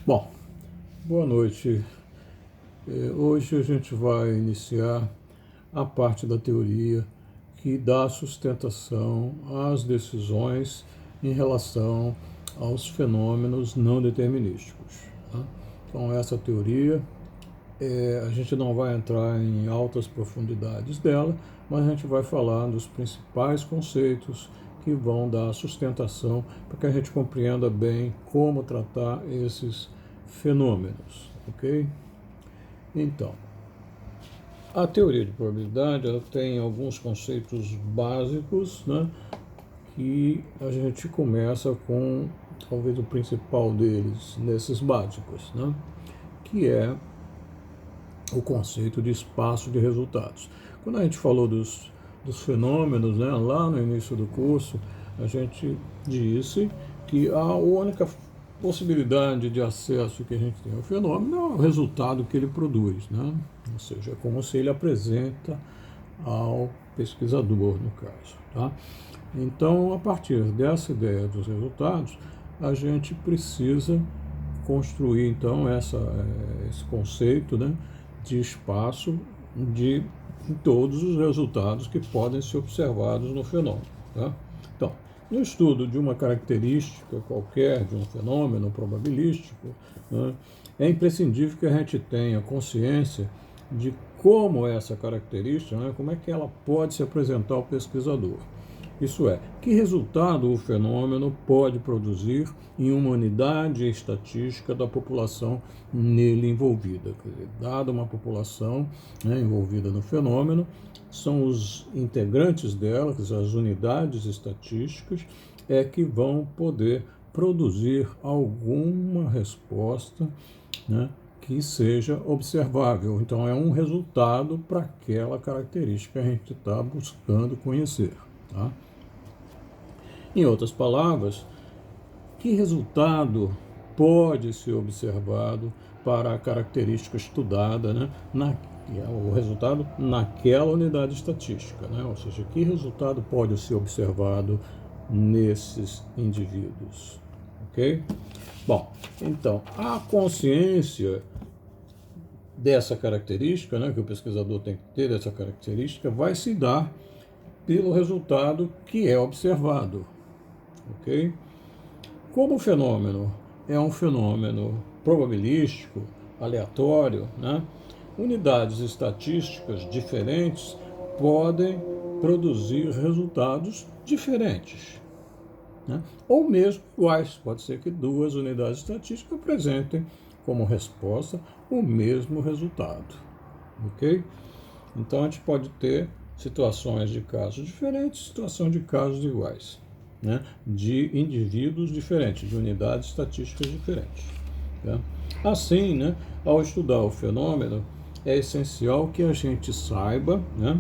Bom, boa noite. Hoje a gente vai iniciar a parte da teoria que dá sustentação às decisões em relação aos fenômenos não determinísticos. Tá? Então, essa teoria, a gente não vai entrar em altas profundidades dela, mas a gente vai falar dos principais conceitos que vão dar sustentação para que a gente compreenda bem como tratar esses fenômenos, ok? Então, a teoria de probabilidade ela tem alguns conceitos básicos, né, que a gente começa com talvez o principal deles, nesses básicos, né, que é o conceito de espaço de resultados. Quando a gente falou dos fenômenos, né, lá no início do curso, a gente disse que a única possibilidade de acesso que a gente tem ao fenômeno é o resultado que ele produz, né? Ou seja, é como se ele apresenta ao pesquisador, no caso. Tá? Então, a partir dessa ideia dos resultados, a gente precisa construir, então, esse conceito, né, de espaço de todos os resultados que podem ser observados no fenômeno. Tá? Então, no estudo de uma característica qualquer, de um fenômeno probabilístico, né, é imprescindível que a gente tenha consciência de como essa característica, né, como é que ela pode se apresentar ao pesquisador. Isso é, que resultado o fenômeno pode produzir em uma unidade estatística da população nele envolvida. Quer dizer, dada uma população, né, envolvida no fenômeno, são os integrantes dela, quer dizer, as unidades estatísticas, que vão poder produzir alguma resposta, né, que seja observável. Então, é um resultado para aquela característica que a gente está buscando conhecer. Tá? Em outras palavras, que resultado pode ser observado para a característica estudada, né, o resultado naquela unidade estatística, né? Ou seja, que resultado pode ser observado nesses indivíduos, ok? Bom, então, a consciência dessa característica, né, que o pesquisador tem que ter dessa característica, vai se dar pelo resultado que é observado, ok? Como o fenômeno é um fenômeno probabilístico, aleatório, né, unidades estatísticas diferentes podem produzir resultados diferentes, né, ou mesmo iguais. Pode ser que duas unidades estatísticas apresentem como resposta o mesmo resultado, ok? Então a gente pode ter situações de casos diferentes, situação de casos iguais, né, de indivíduos diferentes, de unidades estatísticas diferentes. Tá? Assim, né, ao estudar o fenômeno, é essencial que a gente saiba, né,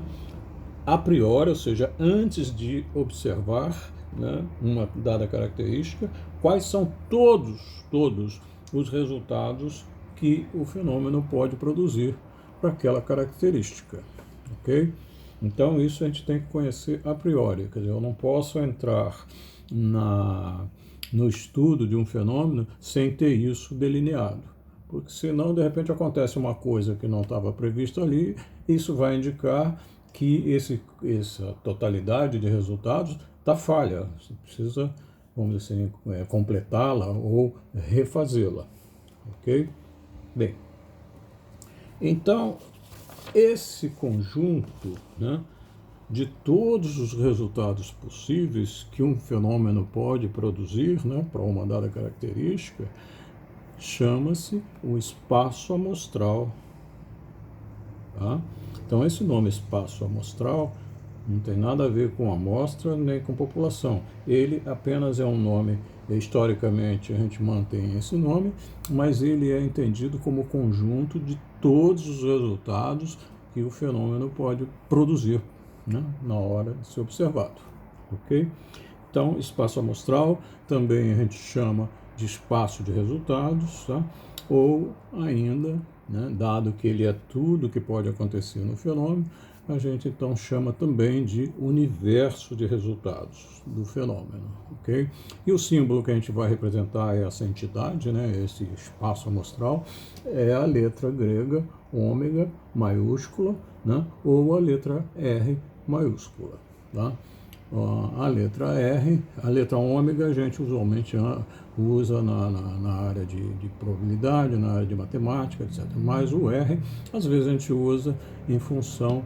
a priori, ou seja, antes de observar, né, uma dada característica, quais são todos os resultados que o fenômeno pode produzir para aquela característica, ok? Então, isso a gente tem que conhecer a priori, quer dizer, eu não posso entrar no estudo de um fenômeno sem ter isso delineado, porque senão, de repente, acontece uma coisa que não estava prevista ali, isso vai indicar que essa totalidade de resultados está falha, você precisa, vamos dizer assim, completá-la ou refazê-la, ok? Bem, então, esse conjunto, né, de todos os resultados possíveis que um fenômeno pode produzir, né, para uma dada característica, chama-se o espaço amostral. Tá? Então, esse nome espaço amostral não tem nada a ver com amostra nem com população. Ele apenas é um nome, historicamente a gente mantém esse nome, mas ele é entendido como conjunto de todos os resultados que o fenômeno pode produzir, né, na hora de ser observado. Ok? Então, espaço amostral também a gente chama de espaço de resultados, tá? Ou ainda, né, dado que ele é tudo que pode acontecer no fenômeno, a gente então chama também de universo de resultados do fenômeno, ok? E o símbolo que a gente vai representar é essa entidade, né, esse espaço amostral, é a letra grega ômega maiúscula, né, ou a letra R maiúscula, tá? A letra R, a letra ômega, a gente usualmente usa na área de probabilidade, na área de matemática, etc. Mas o R, às vezes a gente usa em função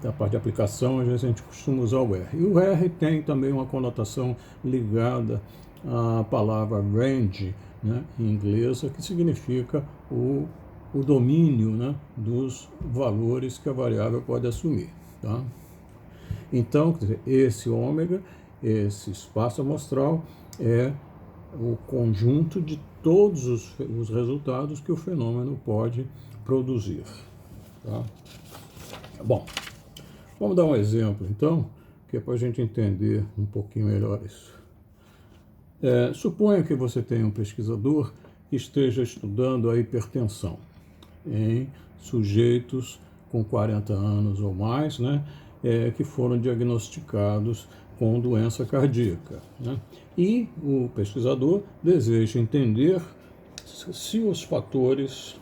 da parte de aplicação, às vezes a gente costuma usar o R. E o R tem também uma conotação ligada à palavra range, né, em inglesa, que significa o domínio, né, dos valores que a variável pode assumir, tá? Então, quer dizer, esse ômega, esse espaço amostral, é o conjunto de todos os resultados que o fenômeno pode produzir. Tá? Bom, vamos dar um exemplo, então, que é para a gente entender um pouquinho melhor isso. Suponha que você tenha um pesquisador que esteja estudando a hipertensão em sujeitos com 40 anos ou mais, né, que foram diagnosticados com doença cardíaca, né? E o pesquisador deseja entender se os fatores,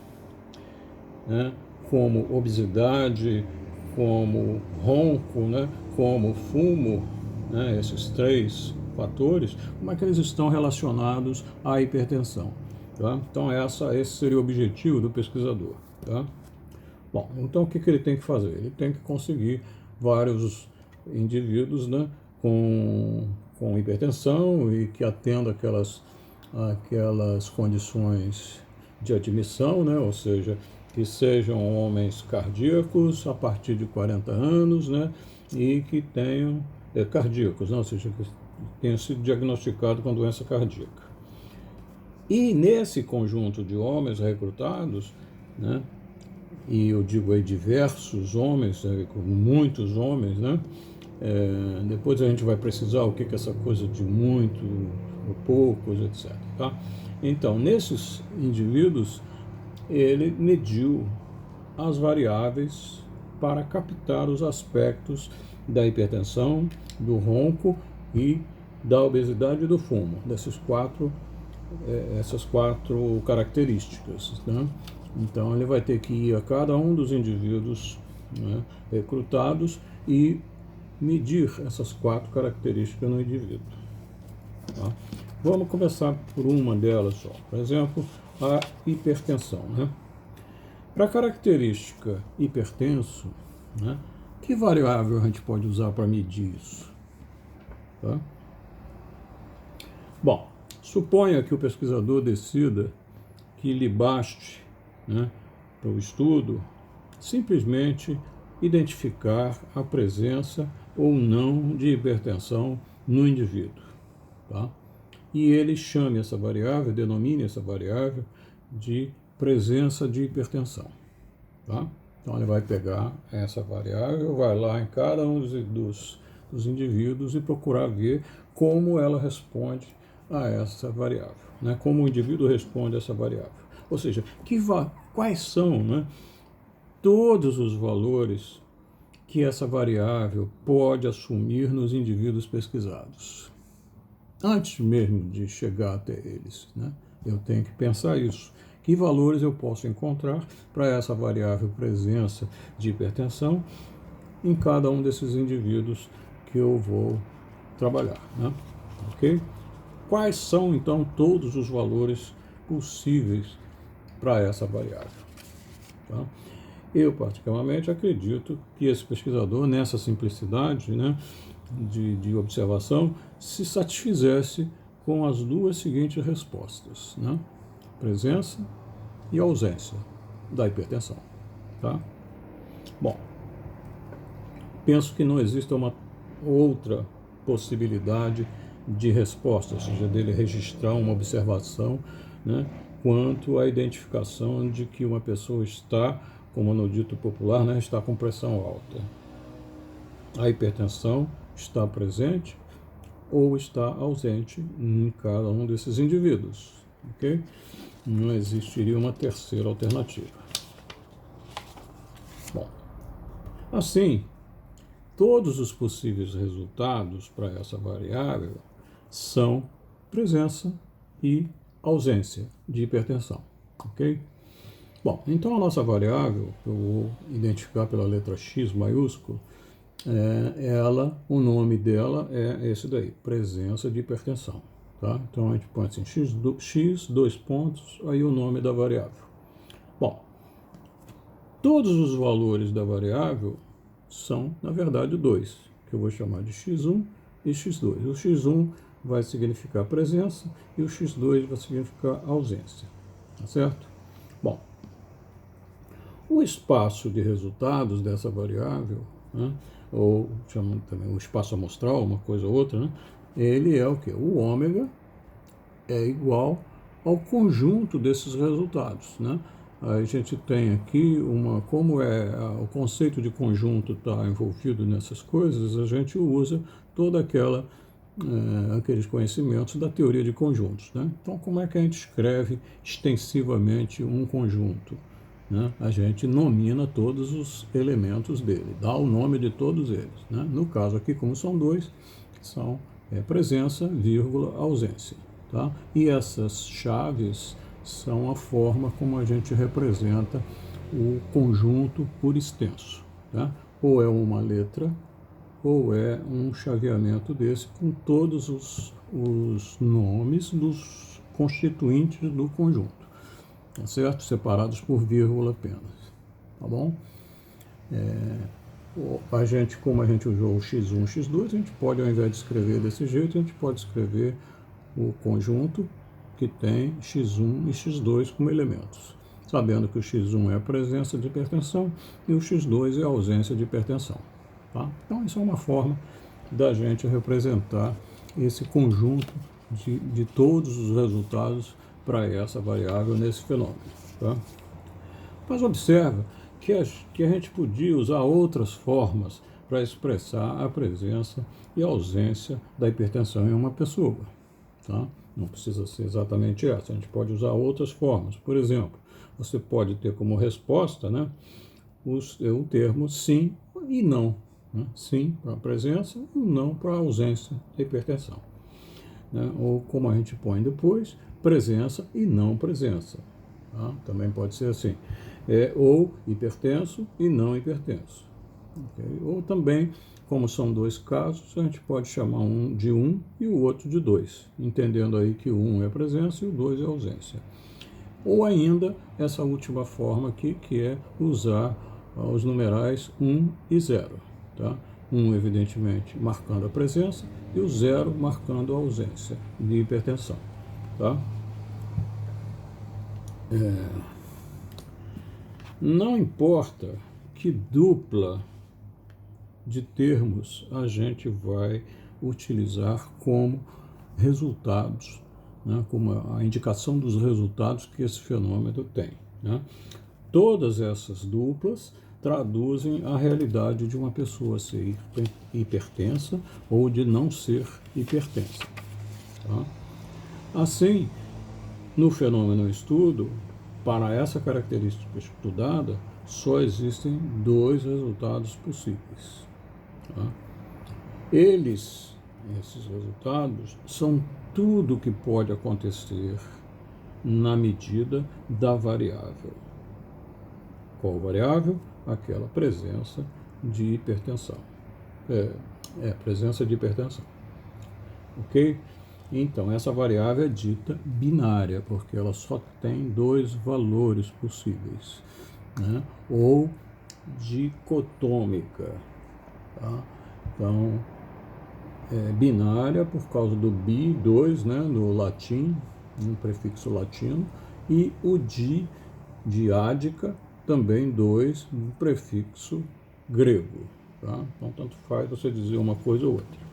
né, como obesidade, como ronco, né, como fumo, né, esses 3 fatores, como é que eles estão relacionados à hipertensão. Tá? Então esse seria o objetivo do pesquisador. Tá? Bom, então o que ele tem que fazer? Ele tem que conseguir vários indivíduos, né, com hipertensão e que atendam aquelas condições de admissão, né, ou seja, que sejam homens cardíacos a partir de 40 anos, né, e que tenham cardíacos, né, ou seja, que tenham sido diagnosticados com doença cardíaca. E nesse conjunto de homens recrutados, né, e eu digo aí diversos homens, muitos homens, né, depois a gente vai precisar o que é essa coisa de muito ou poucos, etc. Tá? Então, nesses indivíduos, ele mediu as variáveis para captar os aspectos da hipertensão, do ronco e da obesidade e do fumo, essas quatro características, né? Então ele vai ter que ir a cada um dos indivíduos, né, recrutados e medir essas 4 características no indivíduo. Tá? Vamos começar por uma delas só. Por exemplo, a hipertensão. Né? Para a característica hipertenso, né, que variável a gente pode usar para medir isso? Tá? Bom, suponha que o pesquisador decida que lhe baste, né, para o estudo simplesmente identificar a presença ou não de hipertensão no indivíduo. Tá? E ele chame essa variável, denomine essa variável de presença de hipertensão. Tá? Então ele vai pegar essa variável, vai lá em cada um dos indivíduos e procurar ver como ela responde a essa variável, né? Como o indivíduo responde a essa variável. Ou seja, quais são, né, todos os valores que essa variável pode assumir nos indivíduos pesquisados. Antes mesmo de chegar até eles, né, eu tenho que pensar isso. Que valores eu posso encontrar para essa variável presença de hipertensão em cada um desses indivíduos que eu vou trabalhar, né? Ok? Quais são, então, todos os valores possíveis para essa variável? Tá? Eu, particularmente, acredito que esse pesquisador, nessa simplicidade, né, de observação, se satisfizesse com as 2 seguintes respostas, né? Presença e ausência da hipertensão. Tá? Bom, penso que não exista uma outra possibilidade de resposta, ou seja, dele registrar uma observação, né, quanto à identificação de que uma pessoa está, como no dito popular, né, está com pressão alta. A hipertensão está presente ou está ausente em cada um desses indivíduos. Okay? Não existiria uma terceira alternativa. Bom, Assim, todos os possíveis resultados para essa variável são presença e ausência de hipertensão, ok? Bom, então a nossa variável, que eu vou identificar pela letra X maiúsculo, o nome dela é esse daí, presença de hipertensão. Tá? Então a gente põe assim, x, dois pontos, aí o nome da variável. Bom, todos os valores da variável são, na verdade, 2, que eu vou chamar de x1 e x2. O x1 vai significar presença e o x2 vai significar ausência. Tá certo? Bom, o espaço de resultados dessa variável, né, ou chamam também o espaço amostral, uma coisa ou outra, né, ele é o quê? O ômega é igual ao conjunto desses resultados, né? A gente tem aqui como o conceito de conjunto está envolvido nessas coisas, a gente usa toda aqueles conhecimentos da teoria de conjuntos, né? Então, como é que a gente escreve extensivamente um conjunto? Né? A gente nomina todos os elementos dele, dá o nome de todos eles, né? No caso aqui, como são 2, são presença, vírgula, ausência. Tá? E essas chaves são a forma como a gente representa o conjunto por extenso. Tá? Ou é uma letra, ou é um chaveamento desse com todos os nomes dos constituintes do conjunto, tá certo? Separados por vírgula apenas. Tá bom? Como a gente usou o x1 e x2, a gente pode, ao invés de escrever desse jeito, a gente pode escrever o conjunto que tem x1 e x2 como elementos, sabendo que o x1 é a presença de hipertensão e o x2 é a ausência de hipertensão. Tá? Então, isso é uma forma da gente representar esse conjunto de todos os resultados para essa variável nesse fenômeno. Tá? Mas observa que a gente podia usar outras formas para expressar a presença e a ausência da hipertensão em uma pessoa. Tá? Não precisa ser exatamente essa, a gente pode usar outras formas. Por exemplo, você pode ter como resposta, né, o termo sim e não. Né? Sim para a presença e não para a ausência da hipertensão. Né? Ou como a gente põe depois, presença e não presença. Tá? Também pode ser assim. Ou hipertenso e não hipertenso. Okay? Ou também, como são 2 casos, a gente pode chamar um de 1 e o outro de 2, entendendo aí que o 1 é presença e o 2 é ausência. Ou ainda, essa última forma aqui, que é usar os numerais 1 e 0. Tá? 1, evidentemente, marcando a presença e o 0 marcando a ausência de hipertensão. Tá? Não importa que dupla de termos a gente vai utilizar como resultados, né, como a indicação dos resultados que esse fenômeno tem. Né? Todas essas duplas traduzem a realidade de uma pessoa ser hipertensa ou de não ser hipertensa. Tá? Assim, no fenômeno em estudo, para essa característica estudada, só existem 2 resultados possíveis. Tá? Esses resultados, são tudo que pode acontecer na medida da variável. Qual variável? Aquela presença de hipertensão. Presença de hipertensão. Ok? Então, essa variável é dita binária, porque ela só tem 2 valores possíveis, né? Ou dicotômica. Tá? Então, binária por causa do bi, 2, né, no latim, um prefixo latino, e o diádica, também 2, um prefixo grego. Tá? Então, tanto faz você dizer uma coisa ou outra.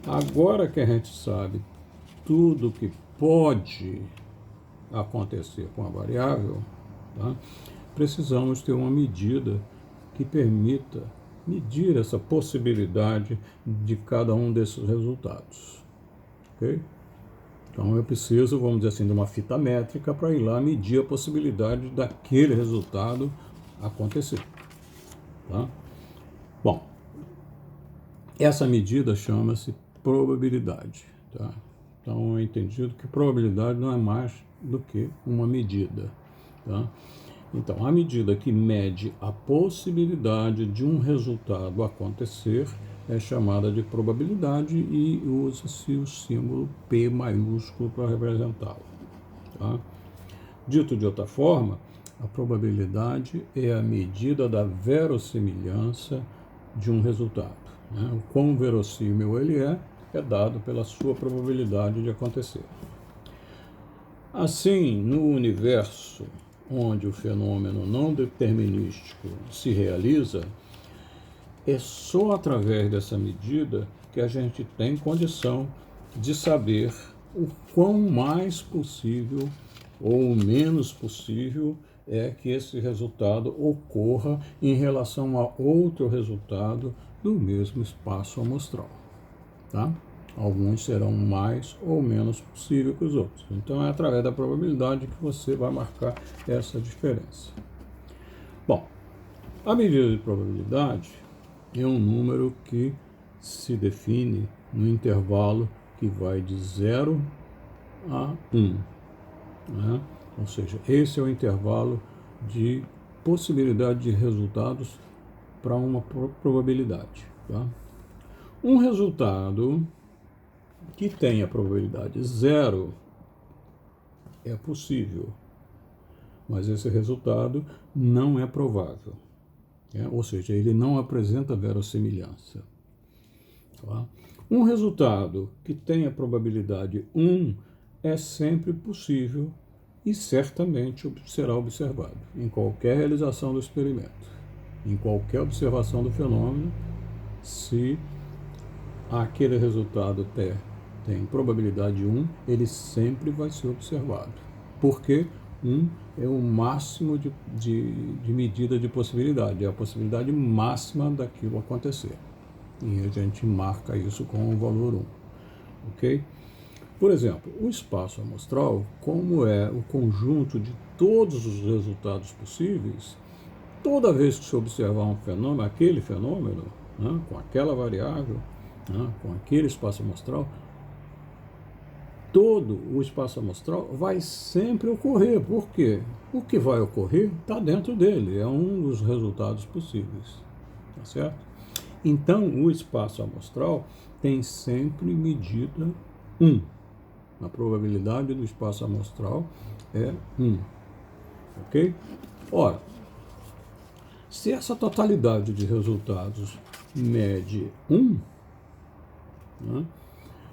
Agora que a gente sabe tudo que pode acontecer com a variável, tá? Precisamos ter uma medida que permita medir essa possibilidade de cada um desses resultados. Okay? Então eu preciso, vamos dizer assim, de uma fita métrica para ir lá medir a possibilidade daquele resultado acontecer. Tá? Bom, essa medida chama-se probabilidade. Tá? Então é entendido que probabilidade não é mais do que uma medida. Tá? Então, a medida que mede a possibilidade de um resultado acontecer é chamada de probabilidade e usa-se o símbolo P maiúsculo para representá-la. Tá? Dito de outra forma, a probabilidade é a medida da verossimilhança de um resultado. Né? O quão verossímil ele é dado pela sua probabilidade de acontecer. Assim, no universo onde o fenômeno não determinístico se realiza, é só através dessa medida que a gente tem condição de saber o quão mais possível ou menos possível é que esse resultado ocorra em relação a outro resultado do mesmo espaço amostral. Tá? Alguns serão mais ou menos possíveis que os outros. Então é através da probabilidade que você vai marcar essa diferença. Bom, a medida de probabilidade é um número que se define no intervalo que vai de 0 a 1. Né? Ou seja, esse é o intervalo de possibilidade de resultados para uma probabilidade. Tá? Um resultado que tem a probabilidade 0 é possível, mas esse resultado não é provável. Ou seja, ele não apresenta verossimilhança. Tá? Um resultado que tem a probabilidade 1 é sempre possível e certamente será observado em qualquer realização do experimento, em qualquer observação do fenômeno, se aquele resultado tem probabilidade 1, ele sempre vai ser observado. Porque 1 é o máximo de medida de possibilidade, é a possibilidade máxima daquilo acontecer. E a gente marca isso com o valor 1. Ok? Por exemplo, o espaço amostral, como é o conjunto de todos os resultados possíveis, toda vez que se observar um fenômeno, aquele fenômeno, né, com aquela variável, né, com aquele espaço amostral, todo o espaço amostral vai sempre ocorrer. Por quê? O que vai ocorrer está dentro dele, é um dos resultados possíveis. Tá certo? Então, o espaço amostral tem sempre medida 1. A probabilidade do espaço amostral é 1. Ok? Ora, se essa totalidade de resultados mede 1, né,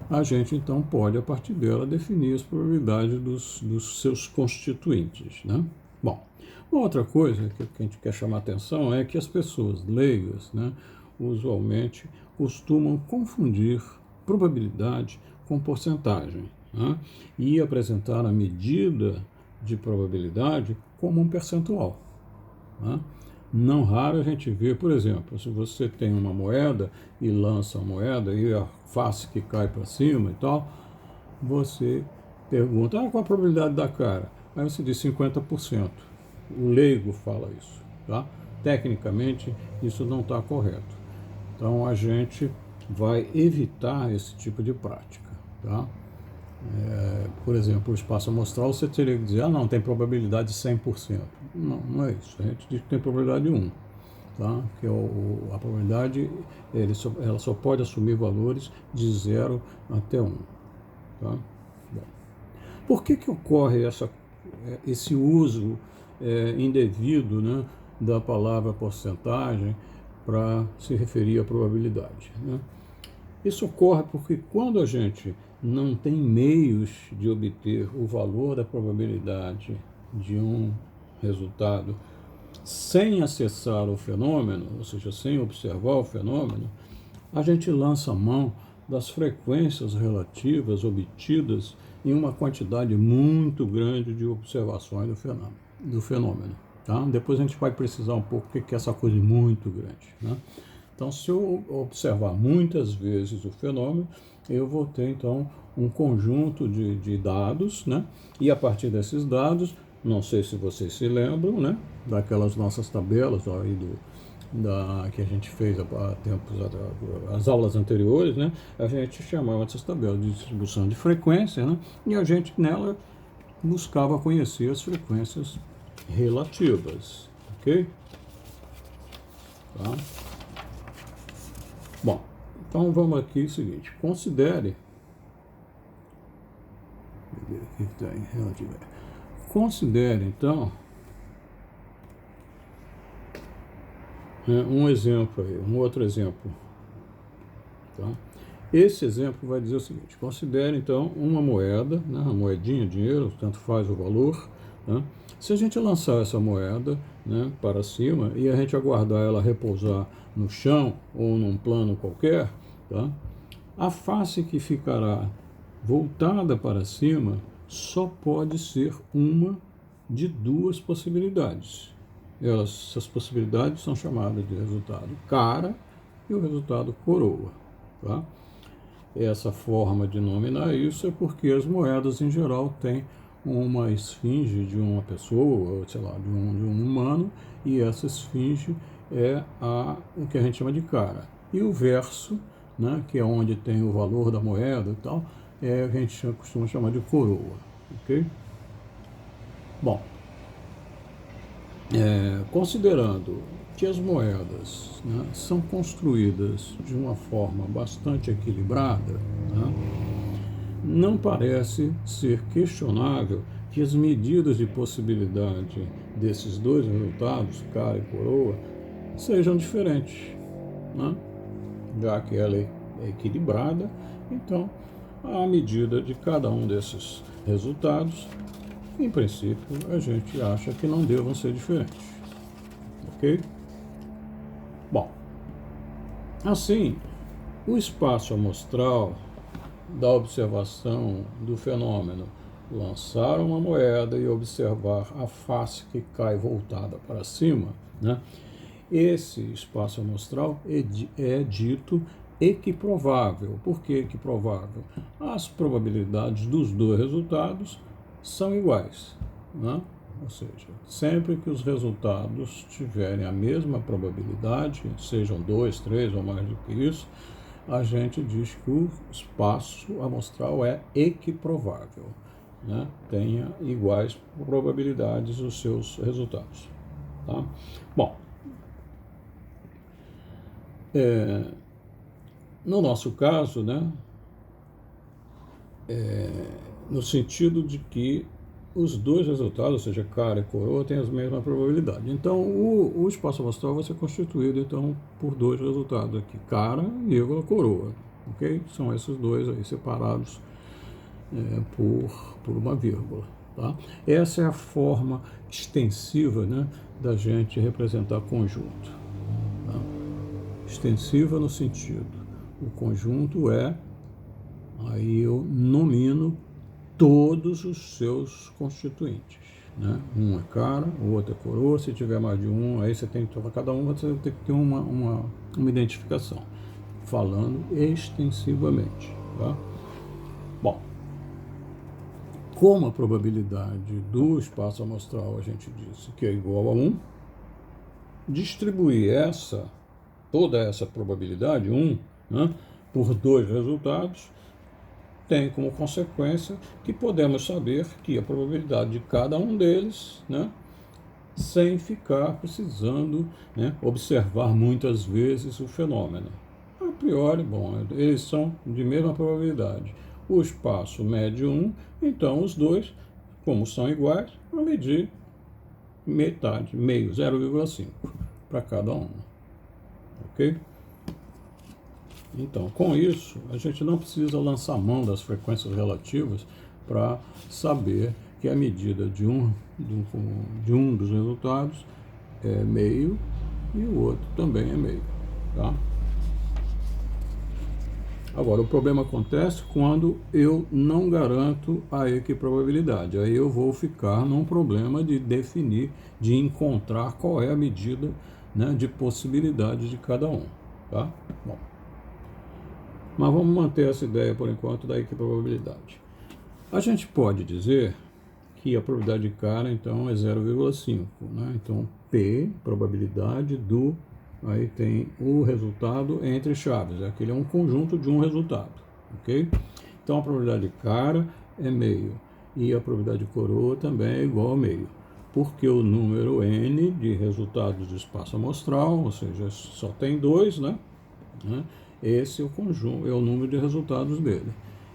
a gente então pode, a partir dela, definir as probabilidades dos seus constituintes. Né? Bom, uma outra coisa que a gente quer chamar a atenção é que as pessoas leigas, né, usualmente costumam confundir probabilidade com porcentagem, né, e apresentar a medida de probabilidade como um percentual. Né? Não raro a gente vê, por exemplo, se você tem uma moeda e lança a moeda e a face que cai para cima e tal, você pergunta, qual a probabilidade da cara? Aí você diz 50%. O leigo fala isso. Tá? Tecnicamente, isso não está correto. Então, a gente vai evitar esse tipo de prática. Tá? Por exemplo, o espaço amostral, você teria que dizer, não, tem probabilidade de 100%. Não, não é isso. A gente diz que tem probabilidade 1. Tá? Que a probabilidade ela só pode assumir valores de 0 até 1. Tá? Bom, por que ocorre esse uso indevido, né, da palavra porcentagem para se referir à probabilidade? Né? Isso ocorre porque quando a gente não tem meios de obter o valor da probabilidade de um resultado sem acessar o fenômeno, ou seja, sem observar o fenômeno, a gente lança mão das frequências relativas obtidas em uma quantidade muito grande de observações do fenômeno. Tá? Depois a gente vai precisar um pouco o que é essa coisa muito grande. Né? Então, se eu observar muitas vezes o fenômeno, eu vou ter, então, um conjunto de dados, né? E a partir desses dados, não sei se vocês se lembram, né, daquelas nossas tabelas aí que a gente fez há tempos, as aulas anteriores, né? A gente chamava essas tabelas de distribuição de frequência, né? E a gente nela buscava conhecer as frequências relativas, ok? Tá? Bom, então vamos aqui o seguinte, considere, aqui está em relativo, considere então um exemplo aí, um outro exemplo, tá? Esse exemplo vai dizer o seguinte, considere então uma moeda, né, uma moedinha, dinheiro, tanto faz o valor, né? Se a gente lançar essa moeda, né, para cima e a gente aguardar ela repousar no chão ou num plano qualquer, tá? A face que ficará voltada para cima só pode ser uma de duas possibilidades. Essas possibilidades são chamadas de resultado cara e o resultado coroa. Tá? Essa forma de nominar isso é porque as moedas em geral têm uma esfinge de uma pessoa, sei lá, de um humano, e essa esfinge é o que a gente chama de cara. E o verso, né, que é onde tem o valor da moeda e tal, a gente costuma chamar de coroa. Ok? Bom, considerando que as moedas, né, são construídas de uma forma bastante equilibrada, né, não parece ser questionável que as medidas de possibilidade desses dois resultados, cara e coroa, sejam diferentes, né? Já que ela é equilibrada, então a medida de cada um desses resultados, em princípio, a gente acha que não devam ser diferentes, ok? Bom, assim, o espaço amostral da observação do fenômeno lançar uma moeda e observar a face que cai voltada para cima, né? Esse espaço amostral é dito equiprovável. Por que equiprovável? As probabilidades dos dois resultados são iguais, né? Ou seja, sempre que os resultados tiverem a mesma probabilidade, sejam 2, 3 ou mais do que isso, a gente diz que o espaço amostral é equiprovável, né? Tenha iguais probabilidades os seus resultados. Tá? Bom, no nosso caso, né, no sentido de que os dois resultados, ou seja, cara e coroa, têm as mesmas probabilidades. Então, o espaço amostral vai ser constituído então por dois resultados aqui, cara, vírgula, coroa, ok? São esses dois aí separados por uma vírgula, tá? Essa é a forma extensiva, né, da gente representar conjunto. Tá? Extensiva no sentido, o conjunto aí eu nomino todos os seus constituintes, né? Um é cara, o outro é coroa, se tiver mais de um, aí você tem que tomar cada um, você tem que ter uma identificação, falando extensivamente, tá? Bom, como a probabilidade do espaço amostral a gente disse que é igual a 1, distribuir toda essa probabilidade, 1, né, por dois resultados, tem como consequência que podemos saber que a probabilidade de cada um deles, né, sem ficar precisando, né, observar muitas vezes o fenômeno. A priori, bom, eles são de mesma probabilidade. O espaço mede 1, então os dois, como são iguais, vão medir metade, meio, 0,5 para cada um. Ok? Então, com isso, a gente não precisa lançar mão das frequências relativas para saber que a medida de um dos resultados é meio e o outro também é meio. Tá? Agora, o problema acontece quando eu não garanto a equiprobabilidade. Aí eu vou ficar num problema de definir, de encontrar qual é a medida, né, de possibilidade de cada um. Tá? Bom. Mas vamos manter essa ideia, por enquanto, da equiprobabilidade. A gente pode dizer que a probabilidade de cara, então, é 0,5. Né? Então, P, probabilidade do aí tem o resultado entre chaves. Aquele é um conjunto de um resultado, ok? Então a probabilidade de cara é meio e a probabilidade de coroa também é igual a meio, porque o número n de resultados do espaço amostral, ou seja, só tem 2, né? Esse é o conjunto, é o número de resultados dele.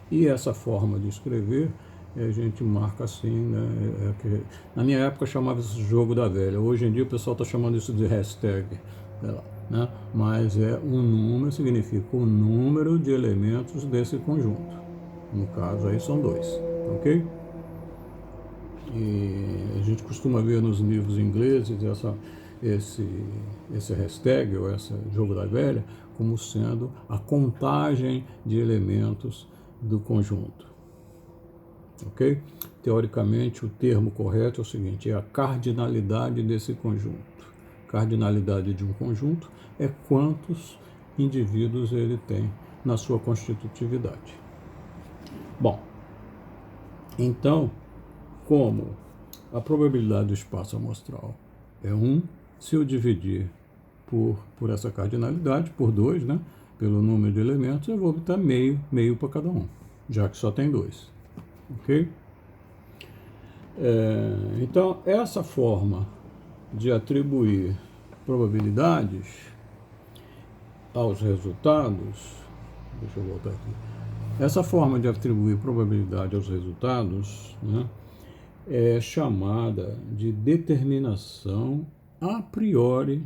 E essa forma de escrever, a gente marca assim, né? Na minha época chamava isso de jogo da velha. Hoje em dia o pessoal está chamando isso de hashtag, né? Mas um número significa o número de elementos desse conjunto. No caso aí são 2, ok? E a gente costuma ver nos livros ingleses esse hashtag, ou esse jogo da velha, como sendo a contagem de elementos do conjunto. Ok? Teoricamente, o termo correto é o seguinte, é a cardinalidade desse conjunto. Cardinalidade de um conjunto é quantos indivíduos ele tem na sua constitutividade. Bom, então, como a probabilidade do espaço amostral é 1, se eu dividir por essa cardinalidade, por 2, né, pelo número de elementos, eu vou obter meio para cada um, já que só tem 2. Ok? Então, essa forma de atribuir probabilidades aos resultados, deixa eu voltar aqui, essa forma de atribuir probabilidade aos resultados, né, é chamada de determinação a priori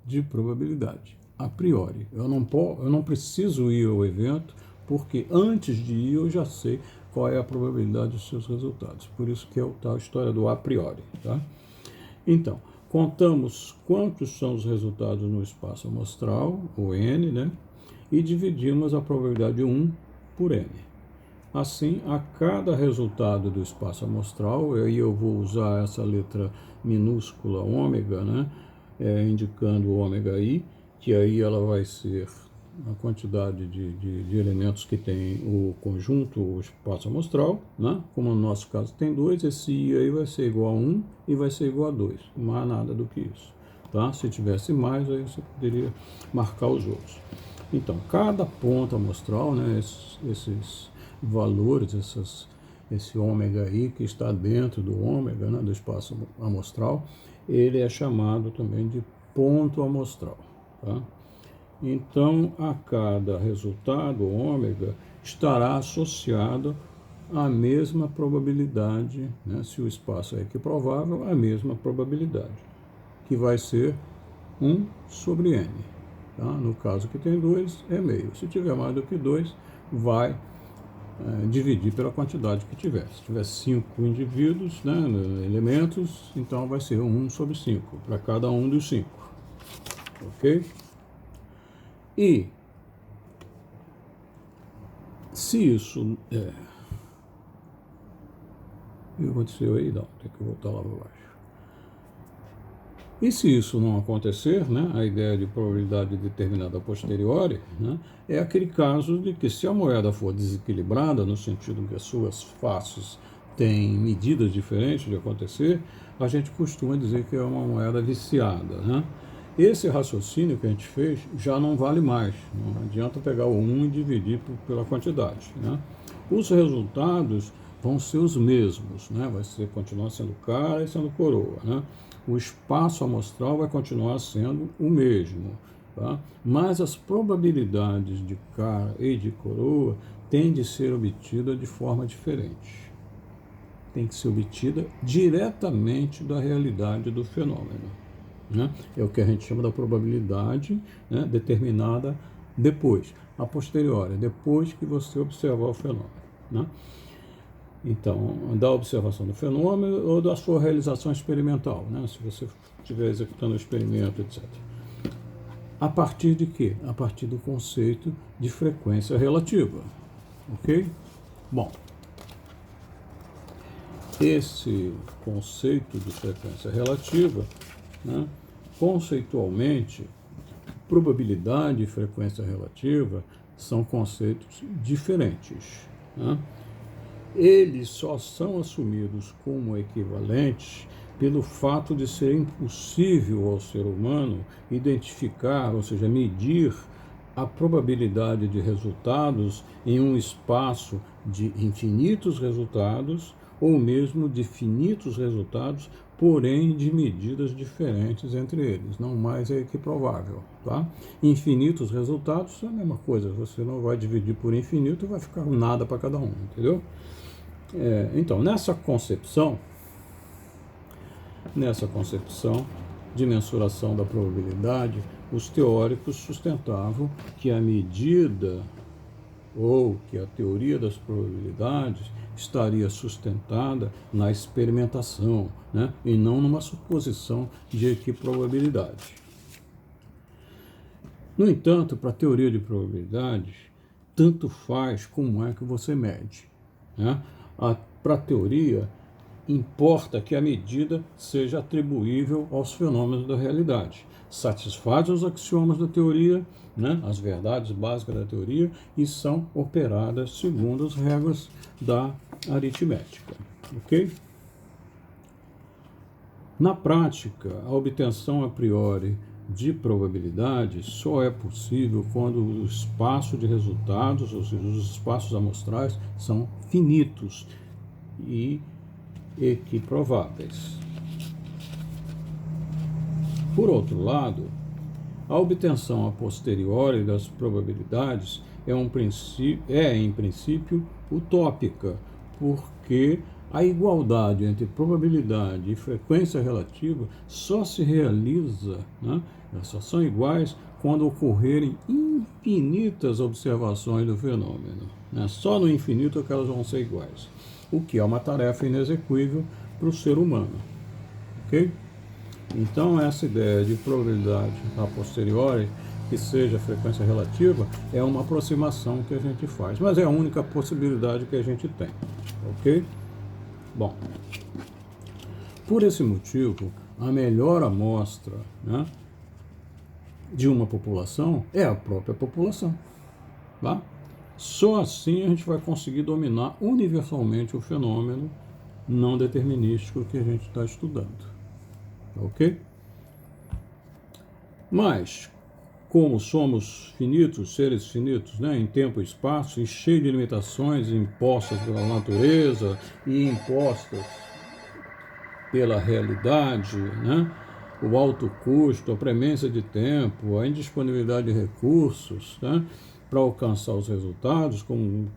de probabilidade. A priori. Eu não preciso ir ao evento, porque antes de ir eu já sei qual é a probabilidade dos seus resultados. Por isso que é a tal história do a priori. Tá? Então, contamos quantos são os resultados no espaço amostral, o n, né? E dividimos a probabilidade de 1 por n. Assim, a cada resultado do espaço amostral, aí eu vou usar essa letra minúscula ômega, né, indicando o ômega i, que aí ela vai ser a quantidade de elementos que tem o conjunto, o espaço amostral, né? Como no nosso caso tem 2, esse i aí vai ser igual a 1 e vai ser igual a 2, não há nada do que isso. Tá? Se tivesse mais, aí você poderia marcar os outros. Então, cada ponto amostral, né, esses valores, esse ômega i que está dentro do ômega, né, do espaço amostral, ele é chamado também de ponto amostral. Tá? Então, a cada resultado, ômega, estará associado à mesma probabilidade, né, se o espaço é equiprovável, a mesma probabilidade, que vai ser 1 sobre n. Tá? No caso que tem 2, é meio. Se tiver mais do que 2, vai dividir pela quantidade que tiver. Se tiver 5 indivíduos, né, elementos, então vai ser 1 sobre 5, para cada um dos 5. Ok? E se isso... o que aconteceu aí? Não, tem que voltar lá para baixo. E se isso não acontecer, né, a ideia de probabilidade determinada a posteriori, né, é aquele caso de que se a moeda for desequilibrada, no sentido que as suas faces têm medidas diferentes de acontecer, a gente costuma dizer que é uma moeda viciada. Né? Esse raciocínio que a gente fez já não vale mais. Não adianta pegar o 1 e dividir pela quantidade. Né? Os resultados vão ser os mesmos, né? Continuar sendo cara e sendo coroa. Né? O espaço amostral vai continuar sendo o mesmo. Tá? Mas as probabilidades de cara e de coroa têm de ser obtidas de forma diferente. Tem que ser obtida diretamente da realidade do fenômeno. Né? É o que a gente chama da probabilidade, né, determinada depois, a posteriori, depois que você observar o fenômeno. Né? Então, da observação do fenômeno ou da sua realização experimental, né? Se você estiver executando o experimento, etc. A partir de quê? A partir do conceito de frequência relativa. Ok? Bom, esse conceito de frequência relativa, né, conceitualmente, probabilidade e frequência relativa são conceitos diferentes. Né? eles só são assumidos como equivalentes pelo fato de ser impossível ao ser humano identificar, ou seja, medir a probabilidade de resultados em um espaço de infinitos resultados ou mesmo de finitos resultados, porém de medidas diferentes entre eles. Não mais é que provável. Tá? Infinitos resultados é a mesma coisa. Você não vai dividir por infinito e vai ficar nada para cada um, entendeu? Então, nessa concepção de mensuração da probabilidade, os teóricos sustentavam que a medida ou que a teoria das probabilidades estaria sustentada na experimentação, né? E não numa suposição de equiprobabilidade. No entanto, para a teoria de probabilidades, tanto faz como é que você mede, né? Para a teoria, importa que a medida seja atribuível aos fenômenos da realidade, satisfaz os axiomas da teoria, né, as verdades básicas da teoria, e são operadas segundo as regras da aritmética. Ok? Na prática, a obtenção a priori de probabilidade só é possível quando o espaço de resultados, ou seja, os espaços amostrais, são finitos e equiprováveis. Por outro lado, a obtenção a posteriori das probabilidades é em princípio, utópica, porque a igualdade entre probabilidade e frequência relativa só se realiza, né, elas só são iguais quando ocorrerem infinitas observações do fenômeno. Né? Só no infinito é que elas vão ser iguais, o que é uma tarefa inexequível para o ser humano. Ok? Então, essa ideia de probabilidade a posteriori, que seja frequência relativa, é uma aproximação que a gente faz, mas é a única possibilidade que a gente tem. Ok? Bom, por esse motivo, a melhor amostra, né, de uma população é a própria população. Tá? Só assim a gente vai conseguir dominar universalmente o fenômeno não determinístico que a gente está estudando. Ok? Mas, como somos finitos, seres finitos, né, em tempo e espaço, e cheios de limitações impostas pela natureza e impostas pela realidade, né, o alto custo, a premência de tempo, a indisponibilidade de recursos, né, para alcançar os resultados, como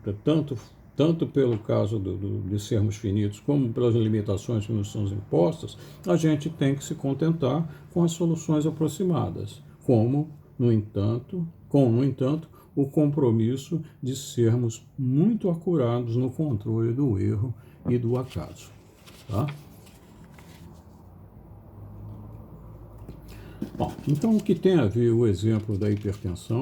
tanto pelo caso de sermos finitos, como pelas limitações que nos são impostas, a gente tem que se contentar com as soluções aproximadas, no entanto, o compromisso de sermos muito acurados no controle do erro e do acaso. Tá? Bom, então o que tem a ver o exemplo da hipertensão